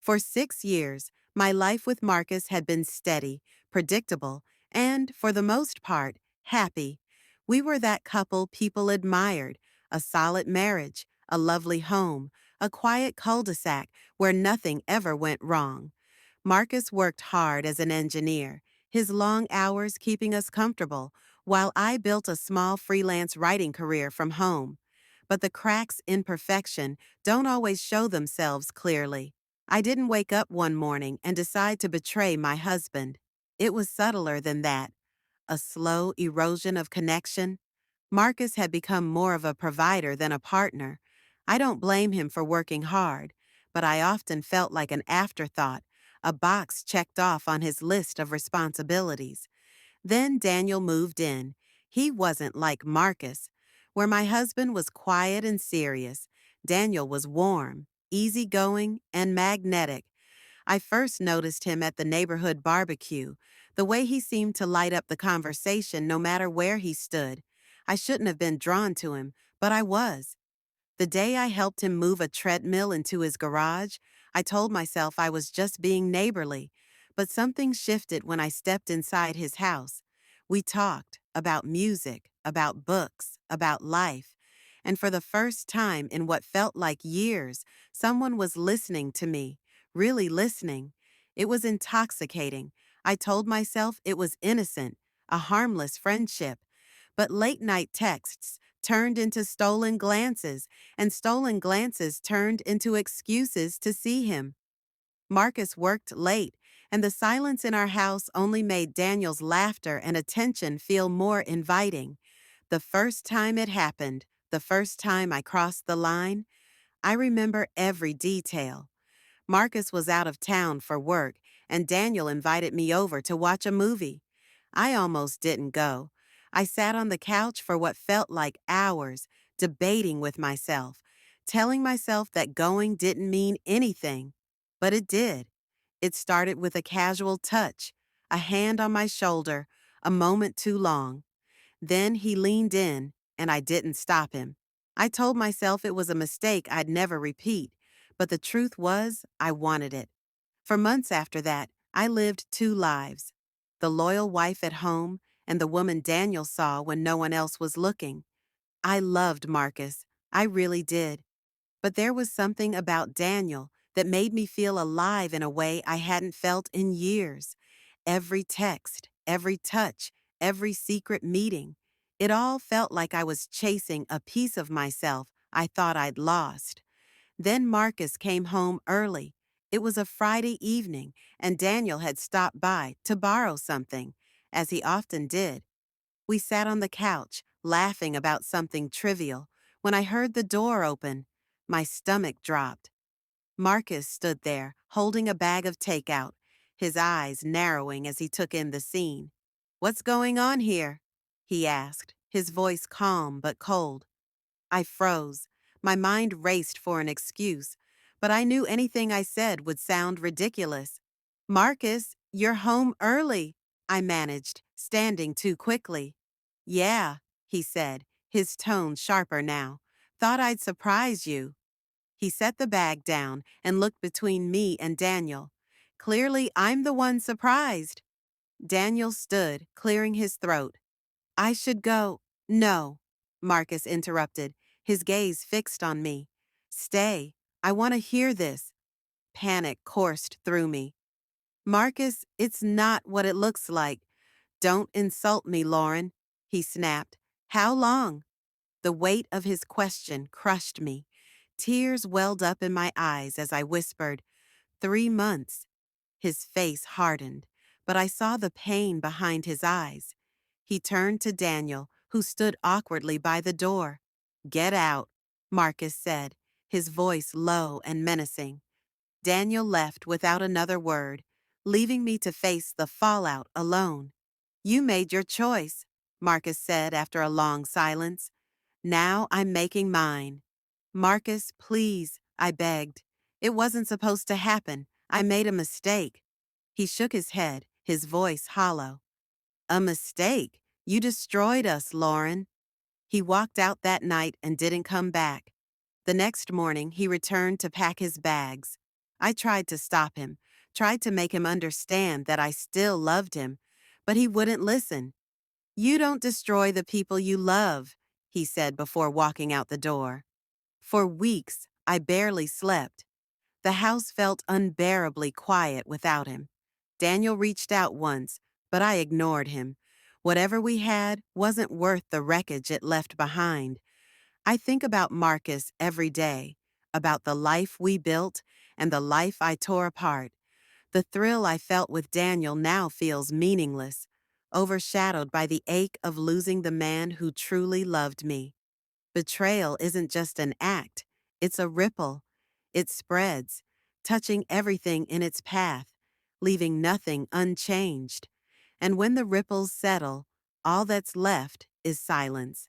For 6 years, my life with Marcus had been steady, predictable, and, for the most part, happy. We were that couple people admired, a solid marriage, a lovely home, a quiet cul-de-sac where nothing ever went wrong. Marcus worked hard as an engineer, his long hours keeping us comfortable, while I built a small freelance writing career from home. But the cracks in perfection don't always show themselves clearly. I didn't wake up one morning and decide to betray my husband. It was subtler than that, a slow erosion of connection. Marcus had become more of a provider than a partner. I don't blame him for working hard, but I often felt like an afterthought, a box checked off on his list of responsibilities. Then Daniel moved in. He wasn't like Marcus. Where my husband was quiet and serious, Daniel was warm, easygoing, and magnetic. I first noticed him at the neighborhood barbecue, the way he seemed to light up the conversation no matter where he stood. I shouldn't have been drawn to him, but I was. The day I helped him move a treadmill into his garage, I told myself I was just being neighborly, but something shifted when I stepped inside his house. We talked about music, about books, about life, and for the first time in what felt like years, someone was listening to me, really listening. It was intoxicating. I told myself it was innocent, a harmless friendship, but late night texts turned into stolen glances, and stolen glances turned into excuses to see him. Marcus worked late, and the silence in our house only made Daniel's laughter and attention feel more inviting. The first time it happened, the first time I crossed the line, I remember every detail. Marcus was out of town for work, and Daniel invited me over to watch a movie. I almost didn't go. I sat on the couch for what felt like hours, debating with myself, telling myself that going didn't mean anything. But it did. It started with a casual touch, a hand on my shoulder, a moment too long. Then he leaned in, and I didn't stop him. I told myself it was a mistake I'd never repeat, but the truth was, I wanted it. For months after that, I lived two lives, the loyal wife at home and the woman Daniel saw when no one else was looking. I loved Marcus. I really did. But there was something about Daniel that made me feel alive in a way I hadn't felt in years. Every text, every touch, every secret meeting. It all felt like I was chasing a piece of myself I thought I'd lost. Then Marcus came home early. It was a Friday evening, and Daniel had stopped by to borrow something, as he often did. We sat on the couch, laughing about something trivial, when I heard the door open. My stomach dropped. Marcus stood there, holding a bag of takeout, his eyes narrowing as he took in the scene. "What's going on here?" he asked, his voice calm but cold. I froze. My mind raced for an excuse, but I knew anything I said would sound ridiculous. "Marcus, you're home early," I managed, standing too quickly. "Yeah," he said, his tone sharper now. "Thought I'd surprise you." He set the bag down and looked between me and Daniel. "Clearly, I'm the one surprised." Daniel stood, clearing his throat. "I should go." "No," Marcus interrupted, his gaze fixed on me. "Stay. I want to hear this." Panic coursed through me. "Marcus, it's not what it looks like." "Don't insult me, Lauren," he snapped. "How long?" The weight of his question crushed me. Tears welled up in my eyes as I whispered, 3 months. His face hardened, but I saw the pain behind his eyes. He turned to Daniel, who stood awkwardly by the door. "Get out," Marcus said, his voice low and menacing. Daniel left without another word, leaving me to face the fallout alone. "You made your choice," Marcus said after a long silence. "Now I'm making mine." "Marcus, please," I begged. "It wasn't supposed to happen. I made a mistake." He shook his head, his voice hollow. "A mistake? You destroyed us, Lauren." He walked out that night and didn't come back. The next morning, he returned to pack his bags. I tried to stop him, tried to make him understand that I still loved him, but he wouldn't listen. You don't destroy the people you love, he said before walking out the door. For weeks, I barely slept. The house felt unbearably quiet without him. Daniel reached out once, but I ignored him. Whatever we had wasn't worth the wreckage it left behind. I think about Marcus every day, about the life we built and the life I tore apart. The thrill I felt with Daniel now feels meaningless, overshadowed by the ache of losing the man who truly loved me. Betrayal isn't just an act, it's a ripple. It spreads, touching everything in its path, leaving nothing unchanged. And when the ripples settle, all that's left is silence.